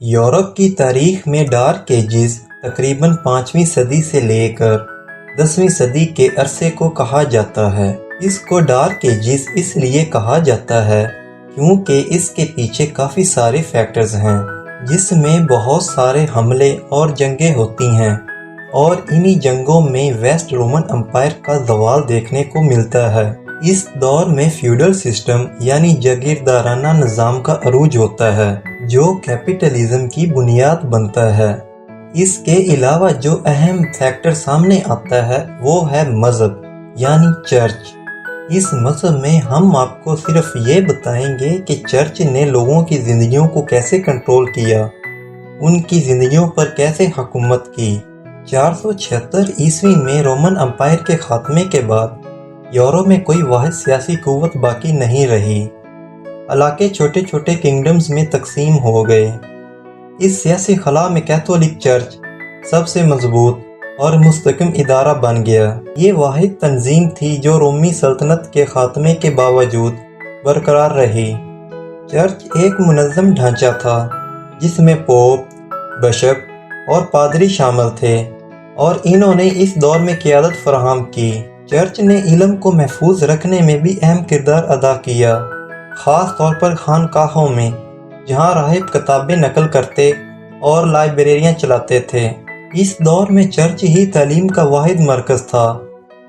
Europe کی تاریخ میں ڈارک ایجز تقریباً 5ویں صدی سے لے کر 10ویں صدی کے عرصے کو کہا جاتا ہے۔ اس کو ڈارک ایجز اس لیے کہا جاتا ہے کیونکہ اس کے پیچھے کافی سارے فیکٹرز ہیں، جس میں بہت سارے حملے اور جنگیں ہوتی ہیں، اور انہی جنگوں میں ویسٹ رومن امپائر کا زوال دیکھنے کو ملتا ہے۔ اس دور میں فیوڈل سسٹم یعنی جاگیردارانہ نظام کا عروج ہوتا ہے، جو کیپٹلزم کی بنیاد بنتا ہے۔ اس کے علاوہ جو اہم فیکٹر سامنے آتا ہے وہ ہے مذہب یعنی چرچ۔ اس مذہب میں ہم آپ کو صرف یہ بتائیں گے کہ چرچ نے لوگوں کی زندگیوں کو کیسے کنٹرول کیا، ان کی زندگیوں پر کیسے حکومت کی۔ 476 عیسوی میں رومن امپائر کے خاتمے کے بعد یورپ میں کوئی واحد سیاسی قوت باقی نہیں رہی۔ علاقے چھوٹے چھوٹے کنگڈمز میں تقسیم ہو گئے۔ اس سیاسی خلا میں کیتھولک چرچ سب سے مضبوط اور مستحکم ادارہ بن گیا۔ یہ واحد تنظیم تھی جو رومی سلطنت کے خاتمے کے باوجود برقرار رہی۔ چرچ ایک منظم ڈھانچہ تھا جس میں پوپ، بشپ اور پادری شامل تھے، اور انہوں نے اس دور میں قیادت فراہم کی۔ چرچ نے علم کو محفوظ رکھنے میں بھی اہم کردار ادا کیا، خاص طور پر خانقاہوں میں، جہاں راہب کتابیں نقل کرتے اور لائبریریاں چلاتے تھے۔ اس دور میں چرچ ہی تعلیم کا واحد مرکز تھا۔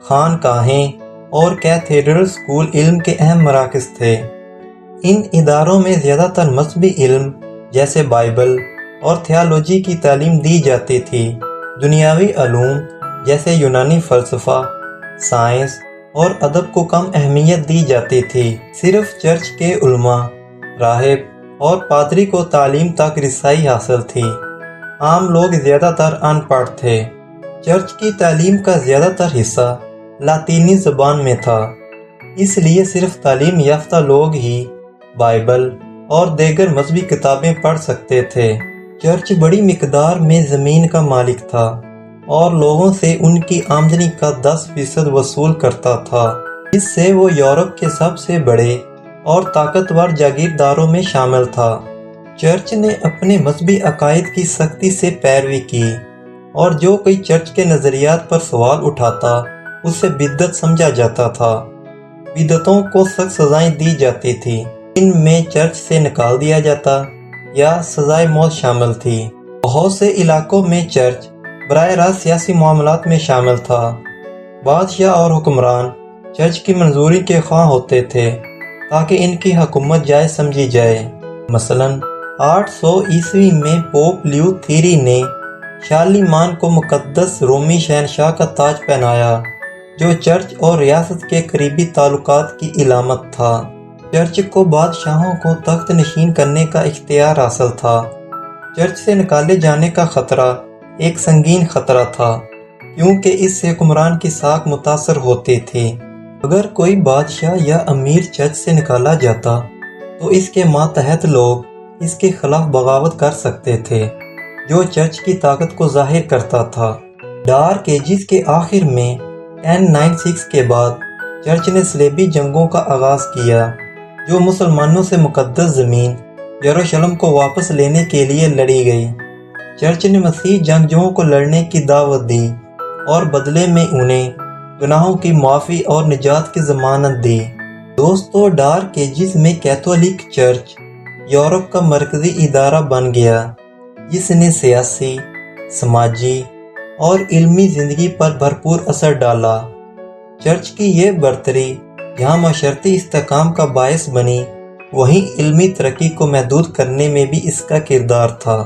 خانقاہیں اور کیتھیڈرل اسکول علم کے اہم مراکز تھے۔ ان اداروں میں زیادہ تر مذہبی علم جیسے بائبل اور تھیالوجی کی تعلیم دی جاتی تھی۔ دنیاوی علوم جیسے یونانی فلسفہ، سائنس اور ادب کو کم اہمیت دی جاتی تھی۔ صرف چرچ کے علماء، راہب اور پادری کو تعلیم تک رسائی حاصل تھی۔ عام لوگ زیادہ تر ان پڑھ تھے۔ چرچ کی تعلیم کا زیادہ تر حصہ لاطینی زبان میں تھا، اس لیے صرف تعلیم یافتہ لوگ ہی بائبل اور دیگر مذہبی کتابیں پڑھ سکتے تھے۔ چرچ بڑی مقدار میں زمین کا مالک تھا اور لوگوں سے ان کی آمدنی کا 10% وصول کرتا تھا، اس سے وہ یورپ کے سب سے بڑے اور طاقتور جاگیرداروں میں شامل تھا۔ چرچ نے اپنے مذہبی عقائد کی سختی سے پیروی کی، اور جو کوئی چرچ کے نظریات پر سوال اٹھاتا اسے بدعت سمجھا جاتا تھا۔ بدعتوں کو سخت سزائیں دی جاتی تھی، ان میں چرچ سے نکال دیا جاتا یا سزائے موت شامل تھی۔ بہت سے علاقوں میں چرچ براہ راست سیاسی معاملات میں شامل تھا۔ بادشاہ اور حکمران چرچ کی منظوری کے خواہاں ہوتے تھے تاکہ ان کی حکومت جائز سمجھی جائے۔ مثلاً 800 عیسوی میں پوپ لیو تھیری نے شارلیمان کو مقدس رومی شہنشاہ کا تاج پہنایا، جو چرچ اور ریاست کے قریبی تعلقات کی علامت تھا۔ چرچ کو بادشاہوں کو تخت نشین کرنے کا اختیار حاصل تھا۔ چرچ سے نکالے جانے کا خطرہ ایک سنگین خطرہ تھا، کیونکہ اس سے حکمران کی ساکھ متاثر ہوتی تھی۔ اگر کوئی بادشاہ یا امیر چرچ سے نکالا جاتا تو اس کے ماتحت لوگ اس کے خلاف بغاوت کر سکتے تھے، جو چرچ کی طاقت کو ظاہر کرتا تھا۔ ڈارک ایجز کے آخر میں 1096 کے بعد چرچ نے صلیبی جنگوں کا آغاز کیا، جو مسلمانوں سے مقدس زمین یروشلم کو واپس لینے کے لیے لڑی گئی۔ چرچ نے مسیح جنگجوؤں کو لڑنے کی دعوت دی اور بدلے میں انہیں گناہوں کی معافی اور نجات کی ضمانت دی۔ دوستو، ڈارک ایجز میں کیتھولک چرچ یورپ کا مرکزی ادارہ بن گیا، جس نے سیاسی، سماجی اور علمی زندگی پر بھرپور اثر ڈالا۔ چرچ کی یہ برتری جہاں معاشرتی استحکام کا باعث بنی، وہیں علمی ترقی کو محدود کرنے میں بھی اس کا کردار تھا۔